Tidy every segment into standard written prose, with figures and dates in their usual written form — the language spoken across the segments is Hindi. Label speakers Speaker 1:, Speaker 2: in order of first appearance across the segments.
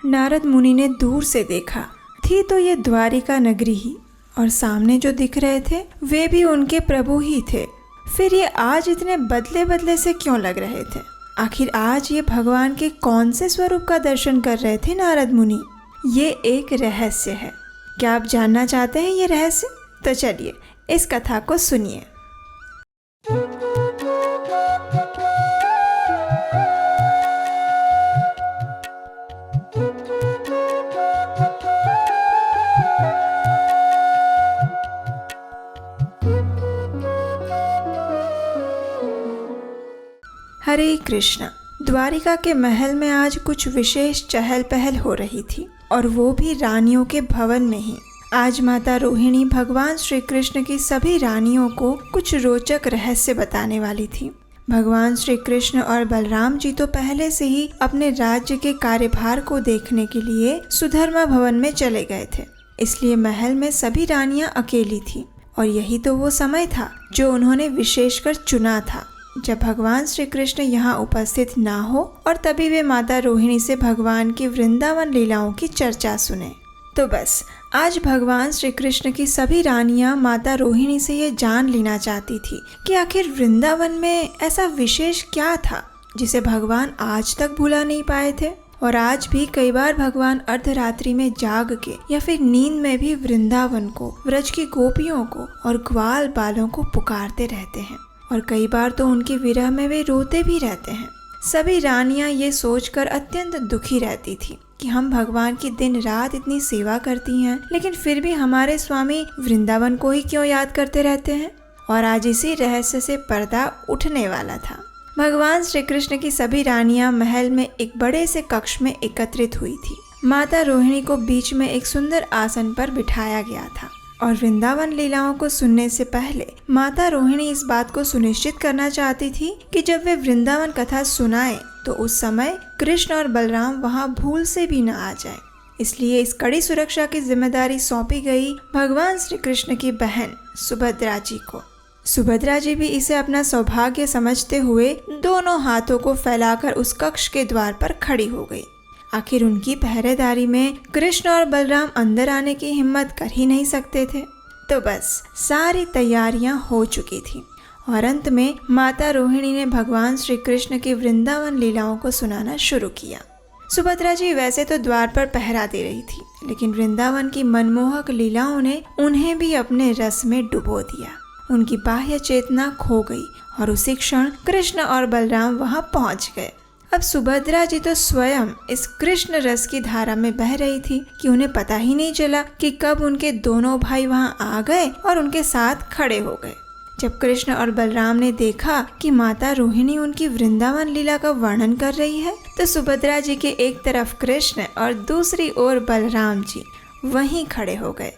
Speaker 1: नारद मुनि ने दूर से देखा, थी तो ये द्वारिका नगरी ही, और सामने जो दिख रहे थे वे भी उनके प्रभु ही थे। फिर ये आज इतने बदले बदले से क्यों लग रहे थे? आखिर आज ये भगवान के कौन से स्वरूप का दर्शन कर रहे थे नारद मुनि? ये एक रहस्य है। क्या आप जानना चाहते हैं ये रहस्य? तो चलिए इस कथा को सुनिए। हरे कृष्णा। द्वारिका के महल में आज कुछ विशेष चहल पहल हो रही थी, और वो भी रानियों के भवन में ही। आज माता रोहिणी भगवान श्री कृष्ण की सभी रानियों को कुछ रोचक रहस्य बताने वाली थी। भगवान श्री कृष्ण और बलराम जी तो पहले से ही अपने राज्य के कार्यभार को देखने के लिए सुधर्मा भवन में चले गए थे, इसलिए महल में सभी रानियां अकेली थी। और यही तो वो समय था जो उन्होंने विशेषकर चुना था, जब भगवान श्री कृष्ण यहाँ उपस्थित ना हो और तभी वे माता रोहिणी से भगवान की वृंदावन लीलाओं की चर्चा सुने। तो बस आज भगवान श्री कृष्ण की सभी रानियां माता रोहिणी से ये जान लेना चाहती थी कि आखिर वृंदावन में ऐसा विशेष क्या था जिसे भगवान आज तक भुला नहीं पाए थे। और आज भी कई बार भगवान अर्धरात्रि में जाग के या फिर नींद में भी वृंदावन को, व्रज की गोपियों को और ग्वाल बालों को पुकारते रहते हैं, और कई बार तो उनके विरह में वे रोते भी रहते हैं। सभी रानियां ये सोचकर अत्यंत दुखी रहती थी कि हम भगवान की दिन रात इतनी सेवा करती हैं, लेकिन फिर भी हमारे स्वामी वृंदावन को ही क्यों याद करते रहते हैं। और आज इसी रहस्य से पर्दा उठने वाला था। भगवान श्री कृष्ण की सभी रानियां महल में एक बड़े से कक्ष में एकत्रित हुई थी। माता रोहिणी को बीच में एक सुंदर आसन पर बिठाया गया था, और वृंदावन लीलाओं को सुनने से पहले माता रोहिणी इस बात को सुनिश्चित करना चाहती थी कि जब वे वृंदावन कथा सुनाए तो उस समय कृष्ण और बलराम वहां भूल से भी न आ जाए। इसलिए इस कड़ी सुरक्षा की जिम्मेदारी सौंपी गई भगवान श्री कृष्ण की बहन सुभद्रा जी को। सुभद्रा जी भी इसे अपना सौभाग्य समझते हुए दोनों हाथों को फैलाकर उस कक्ष के द्वार पर खड़ी हो गई। आखिर उनकी पहरेदारी में कृष्ण और बलराम अंदर आने की हिम्मत कर ही नहीं सकते थे। तो बस सारी तैयारियां हो चुकी थी, और अंत में माता रोहिणी ने भगवान श्री कृष्ण की वृंदावन लीलाओं को सुनाना शुरू किया। सुभद्रा जी वैसे तो द्वार पर पहरा दे रही थी, लेकिन वृंदावन की मनमोहक लीलाओं ने उन्हें भी अपने रस में डुबो दिया। उनकी बाह्य चेतना खो गई, और उसी क्षण कृष्ण और बलराम वहां पहुंच गए। अब सुभद्रा जी तो स्वयं इस कृष्ण रस की धारा में बह रही थी कि उन्हें पता ही नहीं चला कि कब उनके दोनों भाई वहां आ गए और उनके साथ खड़े हो गए। जब कृष्ण और बलराम ने देखा कि माता रोहिणी उनकी वृंदावन लीला का वर्णन कर रही है, तो सुभद्रा जी के एक तरफ कृष्ण और दूसरी ओर बलराम जी वहीं खड़े हो गए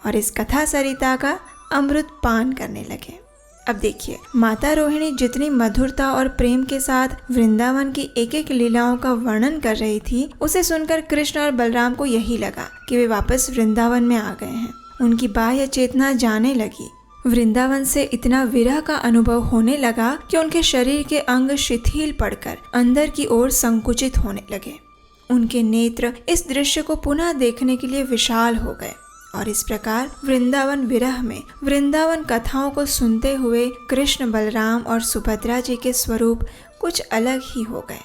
Speaker 1: और इस कथा सरिता का अमृत पान करने लगे। अब देखिए, माता रोहिणी जितनी मधुरता और प्रेम के साथ वृंदावन की एक एक लीलाओं का वर्णन कर रही थी, उसे सुनकर कृष्ण और बलराम को यही लगा कि वे वापस वृंदावन में आ गए हैं। उनकी बाह्य चेतना जाने लगी। वृंदावन से इतना विरह का अनुभव होने लगा कि उनके शरीर के अंग शिथिल पड़कर अंदर की ओर संकुचित होने लगे। उनके नेत्र इस दृश्य को पुनः देखने के लिए विशाल हो गए, और इस प्रकार वृंदावन विरह में वृंदावन कथाओं को सुनते हुए कृष्ण, बलराम और सुभद्रा जी के स्वरूप कुछ अलग ही हो गए।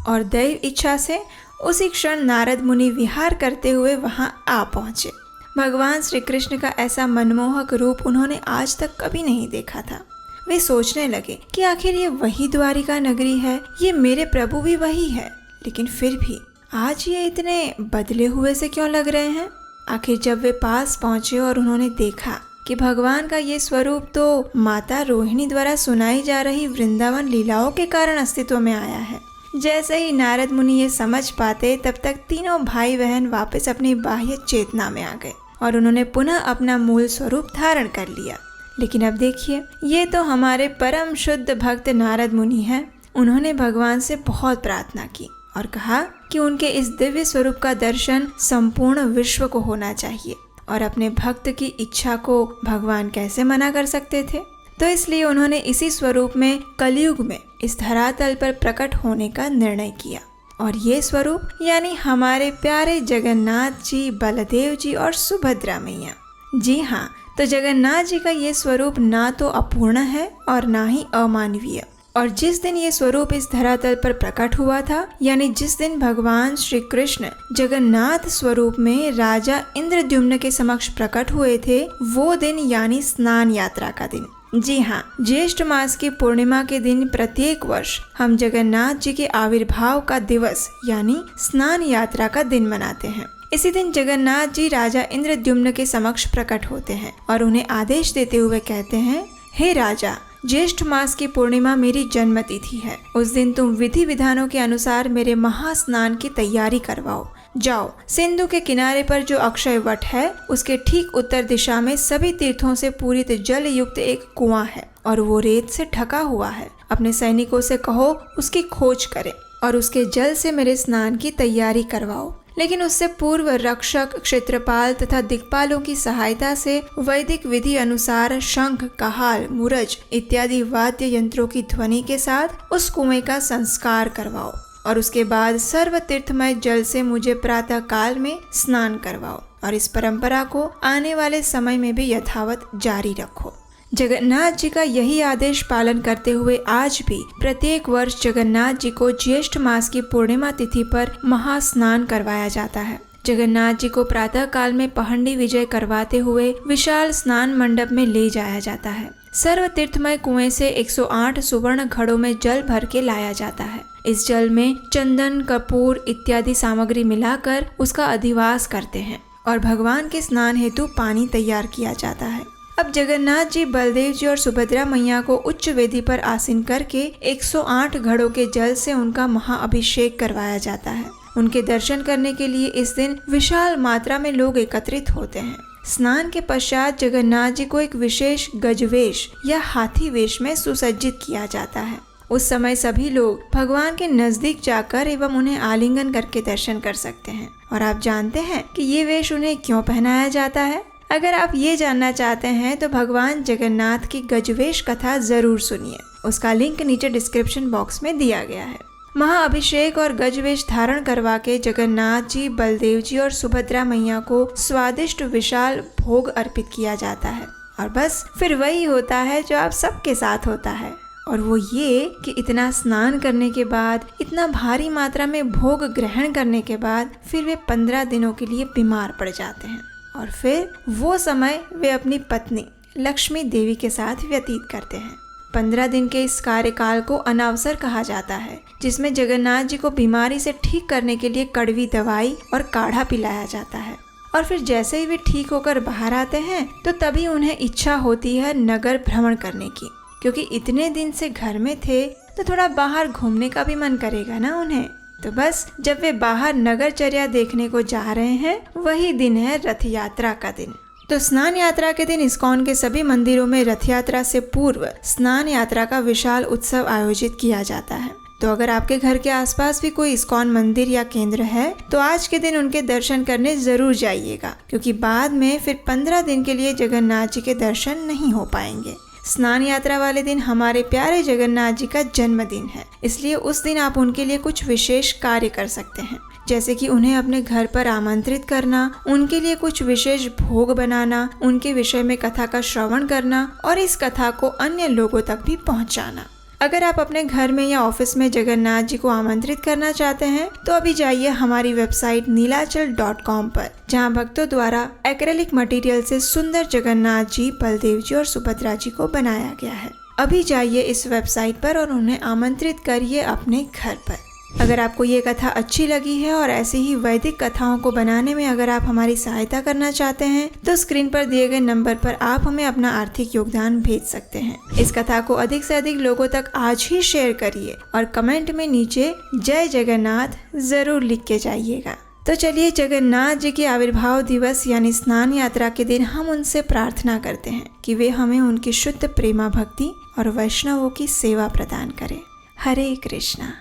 Speaker 1: और दैव इच्छा से उसी क्षण नारद मुनि विहार करते हुए वहां आ पहुंचे। भगवान श्री कृष्ण का ऐसा मनमोहक रूप उन्होंने आज तक कभी नहीं देखा था। वे सोचने लगे कि आखिर ये वही द्वारिका नगरी है, ये मेरे प्रभु भी वही है, लेकिन फिर भी आज ये इतने बदले हुए से क्यों लग रहे हैं। आखिर जब वे पास पहुंचे और उन्होंने देखा कि भगवान का ये स्वरूप तो माता रोहिणी द्वारा सुनाई जा रही वृंदावन लीलाओं के कारण अस्तित्व में आया है। जैसे ही नारद मुनि ये समझ पाते, तब तक तीनों भाई बहन वापस अपनी बाह्य चेतना में आ गए और उन्होंने पुनः अपना मूल स्वरूप धारण कर लिया। लेकिन अब देखिए, ये तो हमारे परम शुद्ध भक्त नारद मुनि हैं। उन्होंने भगवान से बहुत प्रार्थना की और कहा कि उनके इस दिव्य स्वरूप का दर्शन संपूर्ण विश्व को होना चाहिए, और अपने भक्त की इच्छा को भगवान कैसे मना कर सकते थे। तो इसलिए उन्होंने इसी स्वरूप में कलयुग में इस धरातल पर प्रकट होने का निर्णय किया। और ये स्वरूप यानी हमारे प्यारे जगन्नाथ जी, बलदेव जी और सुभद्रा मैया। जी हाँ, तो जगन्नाथ जी का ये स्वरूप ना तो अपूर्ण है और ना ही अमानवीय। और जिस दिन ये स्वरूप इस धरातल पर प्रकट हुआ था, यानी जिस दिन भगवान श्री कृष्ण जगन्नाथ स्वरूप में राजा इंद्रद्युम्न के समक्ष प्रकट हुए थे, वो दिन यानी स्नान यात्रा का दिन। जी हाँ, ज्येष्ठ मास की पूर्णिमा के दिन प्रत्येक वर्ष हम जगन्नाथ जी के आविर्भाव का दिवस यानी स्नान यात्रा का दिन मनाते हैं। इसी दिन जगन्नाथ जी राजा इंद्रद्युम्न के समक्ष प्रकट होते हैं और उन्हें आदेश देते हुए कहते हैं, हे राजा, ज्येष्ठ मास की पूर्णिमा मेरी जन्म तिथि है। उस दिन तुम विधि विधानों के अनुसार मेरे महास्नान की तैयारी करवाओ। जाओ, सिंधु के किनारे पर जो अक्षय वट है, उसके ठीक उत्तर दिशा में सभी तीर्थों से पूरित जल युक्त एक कुआं है और वो रेत से ढका हुआ है। अपने सैनिकों से कहो उसकी खोज करें और उसके जल से मेरे स्नान की तैयारी करवाओ। लेकिन उससे पूर्व रक्षक, क्षेत्रपाल तथा दिक्पालों की सहायता से वैदिक विधि अनुसार शंख, कहाल, मुरज इत्यादि वाद्य यंत्रों की ध्वनि के साथ उस कुएं का संस्कार करवाओ और उसके बाद सर्व तीर्थमय जल से मुझे प्रातः काल में स्नान करवाओ और इस परंपरा को आने वाले समय में भी यथावत जारी रखो। जगन्नाथ जी का यही आदेश पालन करते हुए आज भी प्रत्येक वर्ष जगन्नाथ जी को ज्येष्ठ मास की पूर्णिमा तिथि पर महास्नान करवाया जाता है। जगन्नाथ जी को प्रातः काल में पहंडी विजय करवाते हुए विशाल स्नान मंडप में ले जाया जाता है। सर्व तीर्थमय कुएं से 108 सुवर्ण घड़ों में जल भर के लाया जाता है। इस जल में चंदन, कपूर इत्यादि सामग्री मिलाकर उसका अधिवास करते हैं और भगवान के स्नान हेतु पानी तैयार किया जाता है। अब जगन्नाथ जी, बलदेव जी और सुभद्रा मैया को उच्च वेदी पर आसीन करके 108 घड़ों के जल से उनका महाअभिषेक करवाया जाता है। उनके दर्शन करने के लिए इस दिन विशाल मात्रा में लोग एकत्रित होते हैं। स्नान के पश्चात जगन्नाथ जी को एक विशेष गजवेश या हाथी वेश में सुसज्जित किया जाता है। उस समय सभी लोग भगवान के नजदीक जाकर एवं उन्हें आलिंगन करके दर्शन कर सकते हैं। और आप जानते हैं कि ये वेश उन्हें क्यों पहनाया जाता है? अगर आप ये जानना चाहते हैं तो भगवान जगन्नाथ की गजवेश कथा जरूर सुनिए। उसका लिंक नीचे डिस्क्रिप्शन बॉक्स में दिया गया है। महाअभिषेक और गजवेश धारण करवा के जगन्नाथ जी, बलदेव जी और सुभद्रा मैया को स्वादिष्ट विशाल भोग अर्पित किया जाता है और बस फिर वही होता है जो आप सबके साथ होता है, और वो ये कि इतना स्नान करने के बाद, इतना भारी मात्रा में भोग ग्रहण करने के बाद फिर वे 15 दिनों के लिए बीमार पड़ जाते हैं और फिर वो समय वे अपनी पत्नी लक्ष्मी देवी के साथ व्यतीत करते हैं। 15 दिन के इस कार्यकाल को अनावसर कहा जाता है, जिसमें जगन्नाथ जी को बीमारी से ठीक करने के लिए कड़वी दवाई और काढ़ा पिलाया जाता है। और फिर जैसे ही वे ठीक होकर बाहर आते हैं तो तभी उन्हें इच्छा होती है नगर भ्रमण करने की, क्योंकि इतने दिन से घर में थे तो थोड़ा बाहर घूमने का भी मन करेगा ना उन्हें। तो बस जब वे बाहर नगरचर्या देखने को जा रहे हैं, वही दिन है रथ यात्रा का दिन। तो स्नान यात्रा के दिन इस्कॉन के सभी मंदिरों में रथ यात्रा से पूर्व स्नान यात्रा का विशाल उत्सव आयोजित किया जाता है। तो अगर आपके घर के आसपास भी कोई इस्कॉन मंदिर या केंद्र है तो आज के दिन उनके दर्शन करने जरूर जाइएगा, क्योंकि बाद में फिर 15 दिन के लिए जगन्नाथ जी के दर्शन नहीं हो पाएंगे। स्नान यात्रा वाले दिन हमारे प्यारे जगन्नाथ जी का जन्मदिन है, इसलिए उस दिन आप उनके लिए कुछ विशेष कार्य कर सकते हैं, जैसे कि उन्हें अपने घर पर आमंत्रित करना, उनके लिए कुछ विशेष भोग बनाना, उनके विषय में कथा का श्रवण करना और इस कथा को अन्य लोगों तक भी पहुंचाना। अगर आप अपने घर में या ऑफिस में जगन्नाथ जी को आमंत्रित करना चाहते हैं तो अभी जाइए हमारी वेबसाइट नीलाचल.com पर, जहां भक्तों द्वारा एक्रेलिक मटेरियल से सुंदर जगन्नाथ जी, बलदेव जी और सुभद्रा जी को बनाया गया है। अभी जाइए इस वेबसाइट पर और उन्हें आमंत्रित करिए अपने घर पर। अगर आपको ये कथा अच्छी लगी है और ऐसी ही वैदिक कथाओं को बनाने में अगर आप हमारी सहायता करना चाहते हैं तो स्क्रीन पर दिए गए नंबर पर आप हमें अपना आर्थिक योगदान भेज सकते हैं। इस कथा को अधिक से अधिक लोगों तक आज ही शेयर करिए और कमेंट में नीचे जय जगन्नाथ जरूर लिख के जाइएगा। तो चलिए जगन्नाथ जी के आविर्भाव दिवस यानी स्नान यात्रा के दिन हम उनसे प्रार्थना करते हैं कि वे हमें उनकी शुद्ध प्रेमा भक्ति और वैष्णवों की सेवा प्रदान करें। हरे कृष्णा।